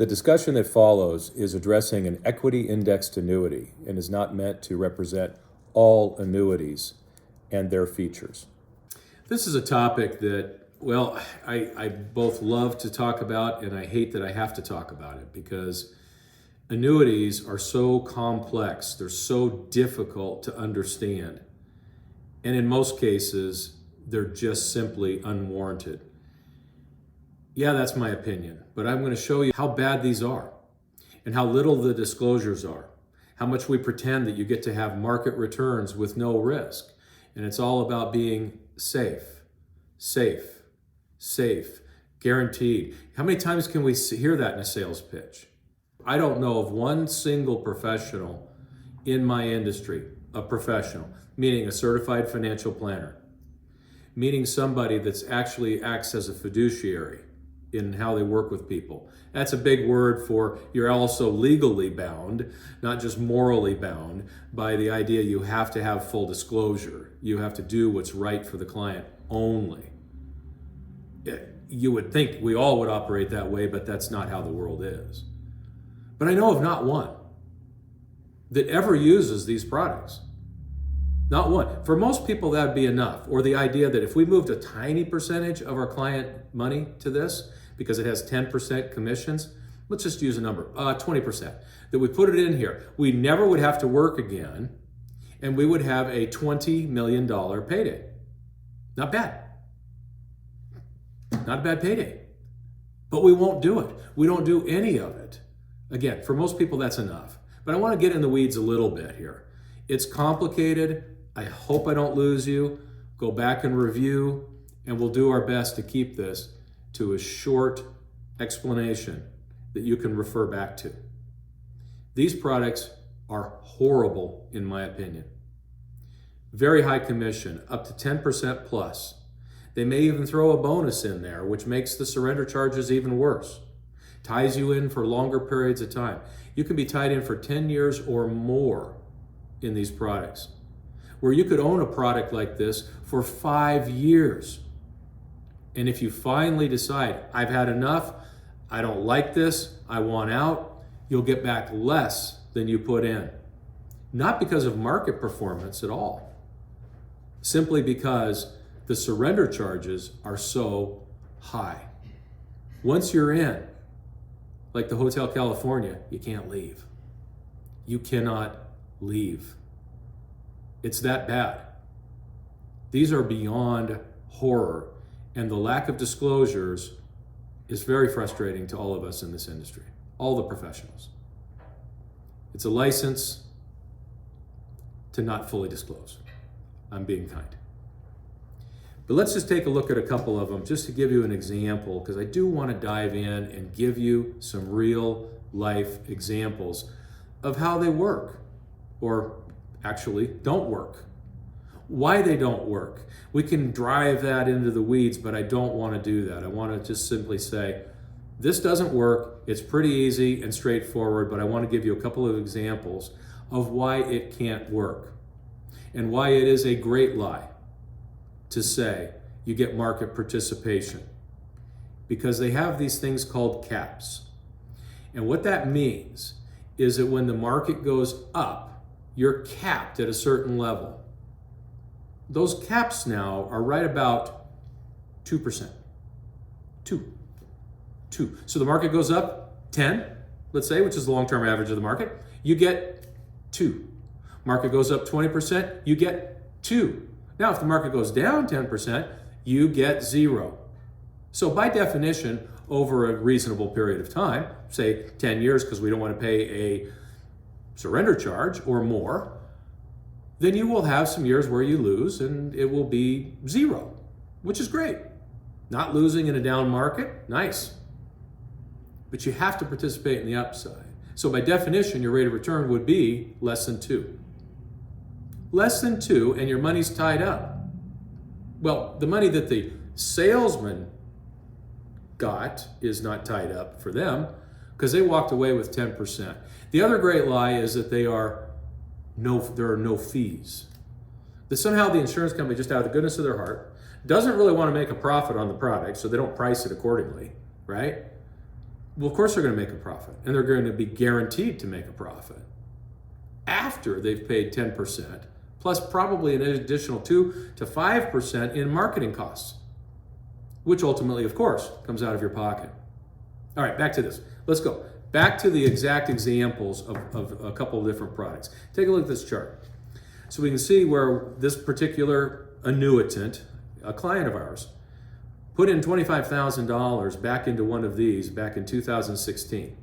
The discussion that follows is addressing an equity-indexed annuity and is not meant to represent all annuities and their features. This is a topic that, well, I both love to talk about and I hate that I have to talk about it because annuities are so complex, they're so difficult to understand, and in most cases, they're just simply unwarranted. Yeah, that's my opinion, but I'm going to show you how bad these are and how little the disclosures are, how much we pretend that you get to have market returns with no risk, and it's all about being safe, guaranteed. How many times can we hear that in a sales pitch? I don't know of one single professional in my industry, a professional, meaning a certified financial planner, meaning somebody that's actually acts as a fiduciary in how they work with people. That's a big word for you're also legally bound, not just morally bound, by the idea you have to have full disclosure. You have to do what's right for the client only. You would think we all would operate that way, but that's not how the world is. But I know of not one that ever uses these products. Not one. For most people, that would be enough. Or the idea that if we moved a tiny percentage of our client money to this, because it has 10% commissions, let's just use a number, 20%, that we put it in here, we never would have to work again, and we would have a $20 million payday. Not bad. Not a bad payday. But we won't do it. We don't do any of it. Again, for most people, that's enough. But I want to get in the weeds a little bit here. It's complicated. I hope I don't lose you. Go back and review, and we'll do our best to keep this to a short explanation that you can refer back to. These products are horrible, in my opinion. Very high commission, up to 10% plus. They may even throw a bonus in there, which makes the surrender charges even worse. Ties you in for longer periods of time. You can be tied in for 10 years or more in these products, where you could own a product like this for 5 years. And if you finally decide, I've had enough, I don't like this, I want out, you'll get back less than you put in. Not because of market performance at all, simply because the surrender charges are so high. Once you're in, like the Hotel California, you can't leave. You cannot leave. It's that bad. These are beyond horror, and the lack of disclosures is very frustrating to all of us in this industry, all the professionals. It's a license to not fully disclose. I'm being kind. But let's just take a look at a couple of them just to give you an example, because I do want to dive in and give you some real life examples of how they work, or actually don't work. Why they don't work. We can drive that into the weeds, but I don't want to do that. I want to just simply say, this doesn't work. It's pretty easy and straightforward, but I want to give you a couple of examples of why it can't work and why it is a great lie to say you get market participation, because they have these things called caps. And what that means is that when the market goes up, you're capped at a certain level. Those caps now are right about 2%. 2. So the market goes up 10, let's say, which is the long-term average of the market, you get 2. Market goes up 20%, you get 2. Now, if the market goes down 10%, you get 0. So by definition, over a reasonable period of time, say 10 years, because we don't want to pay a surrender charge or more, then you will have some years where you lose and it will be 0, which is great. Not losing in a down market, nice. But you have to participate in the upside. So by definition, your rate of return would be less than 2. Less than 2, and your money's tied up. Well, the money that the salesman got is not tied up for them because they walked away with 10%. The other great lie is that there are no fees. That somehow the insurance company, just out of the goodness of their heart, doesn't really want to make a profit on the product, so they don't price it accordingly, right? Well, of course they're going to make a profit, and they're going to be guaranteed to make a profit after they've paid 10%, plus probably an additional 2 to 5% in marketing costs, which ultimately, of course, comes out of your pocket. All right, back to this. Let's go. Back to the exact examples of a couple of different products. Take a look at this chart. So we can see where this particular annuitant, a client of ours, put in $25,000 back into one of these back in 2016.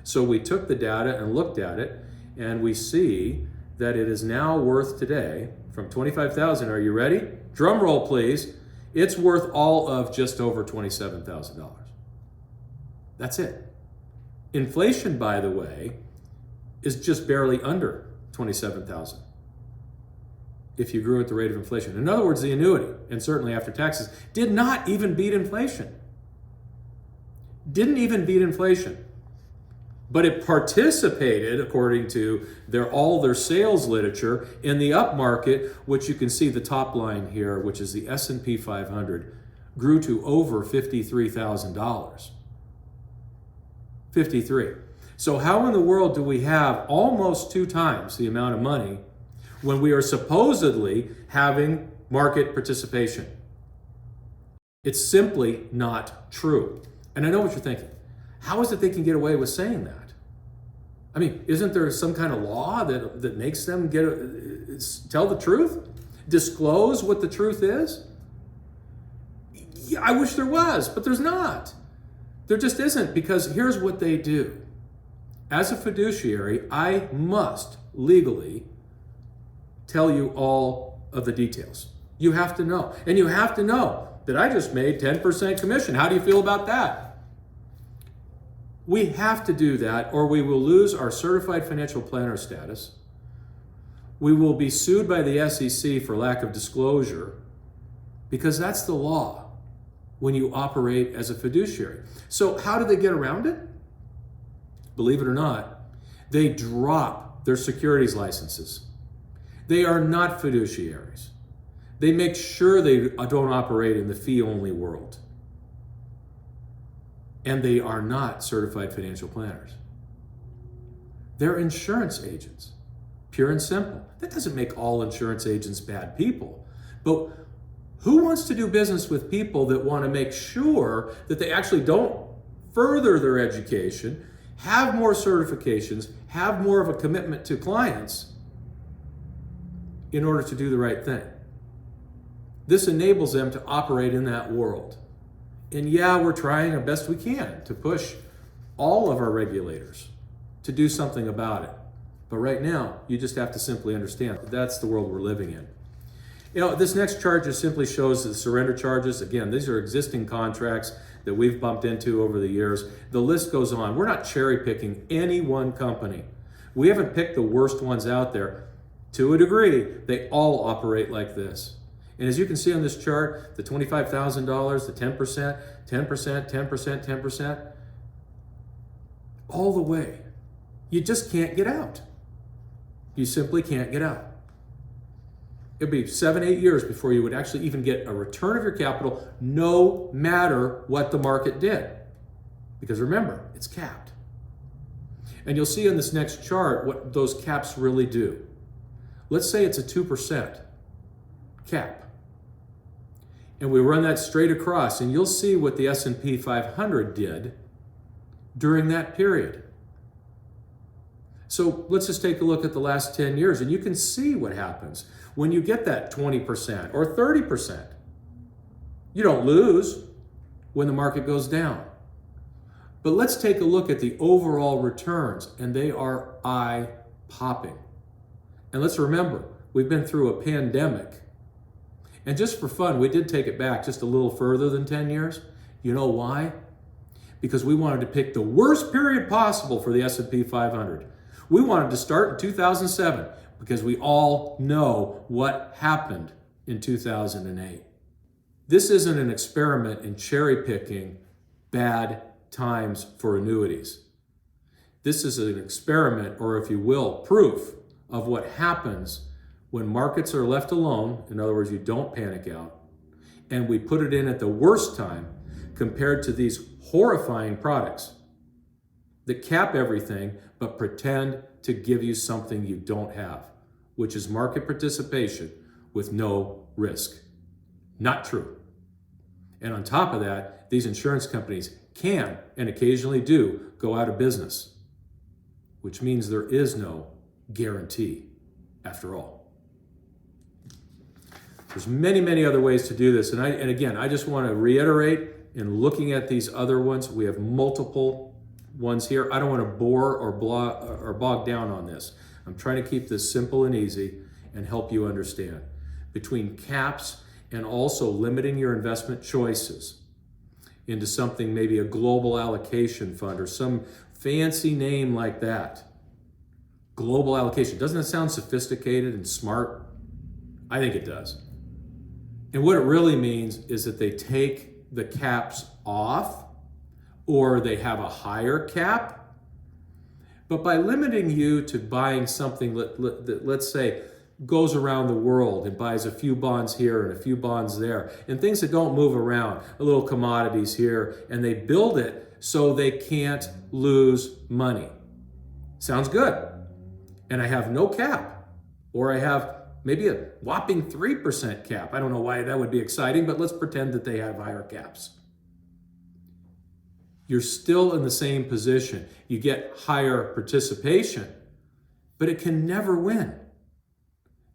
So we took the data and looked at it, and we see that it is now worth today from $25,000. Are you ready? Drum roll, please. It's worth all of just over $27,000. That's it. Inflation, by the way, is just barely under $27,000 if you grew at the rate of inflation. In other words, the annuity, and certainly after taxes, did not even beat inflation. Didn't even beat inflation. But it participated, according to all their sales literature, in the upmarket, which you can see the top line here, which is the S&P 500, grew to over $53,000. 53. So how in the world do we have almost 2 times the amount of money when we are supposedly having market participation? It's simply not true. And I know what you're thinking. How is it they can get away with saying that? I mean, isn't there some kind of law that makes them tell the truth? Disclose what the truth is? Yeah, I wish there was, but there's not. There just isn't, because here's what they do. As a fiduciary, I must legally tell you all of the details. You have to know. And you have to know that I just made 10% commission. How do you feel about that? We have to do that, or we will lose our Certified Financial Planner status. We will be sued by the SEC for lack of disclosure, because that's the law when you operate as a fiduciary. So how do they get around it? Believe it or not, they drop their securities licenses. They are not fiduciaries. They make sure they don't operate in the fee-only world. And they are not certified financial planners. They're insurance agents, pure and simple. That doesn't make all insurance agents bad people. But who wants to do business with people that want to make sure that they actually don't further their education, have more certifications, have more of a commitment to clients in order to do the right thing? This enables them to operate in that world. And yeah, we're trying our best we can to push all of our regulators to do something about it. But right now, you just have to simply understand that's the world we're living in. You know, this next chart just simply shows the surrender charges. Again, these are existing contracts that we've bumped into over the years. The list goes on. We're not cherry picking any one company. We haven't picked the worst ones out there. To a degree, they all operate like this. And as you can see on this chart, the $25,000, the 10%, 10%, 10%, 10%, all the way. You just can't get out. You simply can't get out. It'd be 7-8 years before you would actually even get a return of your capital, no matter what the market did. Because remember, it's capped. And you'll see on this next chart what those caps really do. Let's say it's a 2% cap. And we run that straight across, and you'll see what the S&P 500 did during that period. So let's just take a look at the last 10 years, and you can see what happens when you get that 20% or 30%. You don't lose when the market goes down. But let's take a look at the overall returns, and they are eye-popping. And let's remember, we've been through a pandemic. And just for fun, we did take it back just a little further than 10 years. You know why? Because we wanted to pick the worst period possible for the S&P 500. We wanted to start in 2007 because we all know what happened in 2008. This isn't an experiment in cherry picking bad times for annuities. This is an experiment, or if you will, proof of what happens when markets are left alone. In other words, you don't panic out, and we put it in at the worst time compared to these horrifying products that cap everything but pretend to give you something you don't have, which is market participation with no risk. Not true. And on top of that, these insurance companies can and occasionally do go out of business, which means there is no guarantee after all. There's many, many other ways to do this. And again, I just want to reiterate, in looking at these other ones, we have multiple ones here. I don't want to bore or bog down on this. I'm trying to keep this simple and easy and help you understand. Between caps and also limiting your investment choices into something, maybe a global allocation fund or some fancy name like that. Global allocation. Doesn't it sound sophisticated and smart? I think it does. And what it really means is that they take the caps off, or they have a higher cap. But by limiting you to buying something that, let's say, goes around the world and buys a few bonds here and a few bonds there, and things that don't move around, a little commodities here, and they build it so they can't lose money. Sounds good. And I have no cap, or I have maybe a whopping 3% cap. I don't know why that would be exciting, but let's pretend that they have higher caps. You're still in the same position. You get higher participation, but it can never win.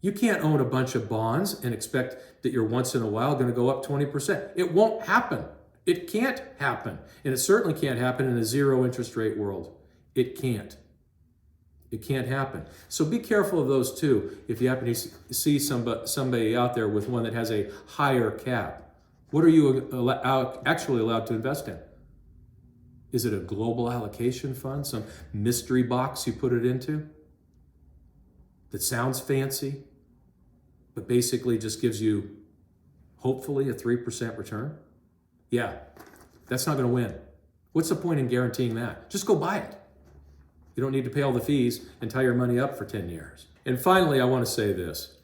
You can't own a bunch of bonds and expect that you're once in a while going to go up 20%. It won't happen. It can't happen. And it certainly can't happen in a zero interest rate world. It can't. It can't happen. So be careful of those two if you happen to see somebody out there with one that has a higher cap. What are you actually allowed to invest in? Is it a global allocation fund, some mystery box you put it into that sounds fancy, but basically just gives you, hopefully, a 3% return? Yeah, that's not going to win. What's the point in guaranteeing that? Just go buy it. You don't need to pay all the fees and tie your money up for 10 years. And finally, I want to say this.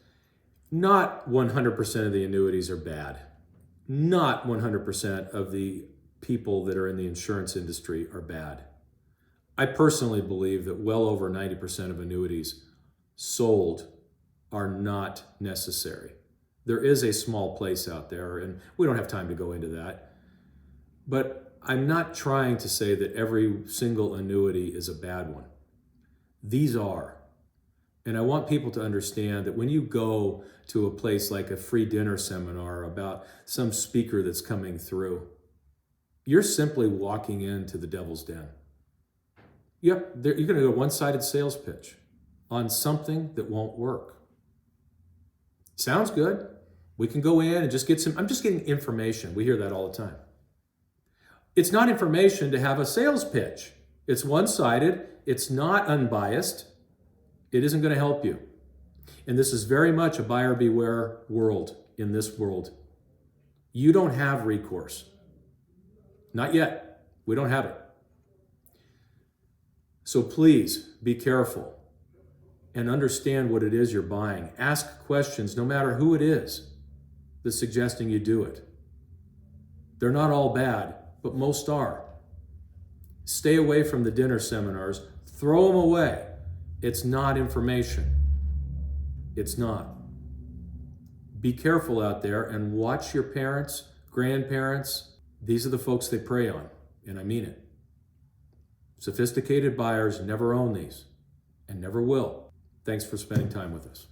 Not 100% of the annuities are bad. Not 100% of the people that are in the insurance industry are bad. I personally believe that well over 90% of annuities sold are not necessary. There is a small place out there, and we don't have time to go into that. But I'm not trying to say that every single annuity is a bad one. These are. And I want people to understand that when you go to a place like a free dinner seminar about some speaker that's coming through, you're simply walking into the devil's den. Yep, you're going to do a one-sided sales pitch on something that won't work. Sounds good. We can go in and just get I'm just getting information. We hear that all the time. It's not information to have a sales pitch. It's one-sided. It's not unbiased. It isn't going to help you. And this is very much a buyer beware world in this world. You don't have recourse. Not yet. We don't have it. So please be careful and understand what it is you're buying. Ask questions, no matter who it is that's suggesting you do it. They're not all bad, but most are. Stay away from the dinner seminars. Throw them away. It's not information. It's not. Be careful out there and watch your parents, grandparents. These are the folks they prey on, and I mean it. Sophisticated buyers never own these and never will. Thanks for spending time with us.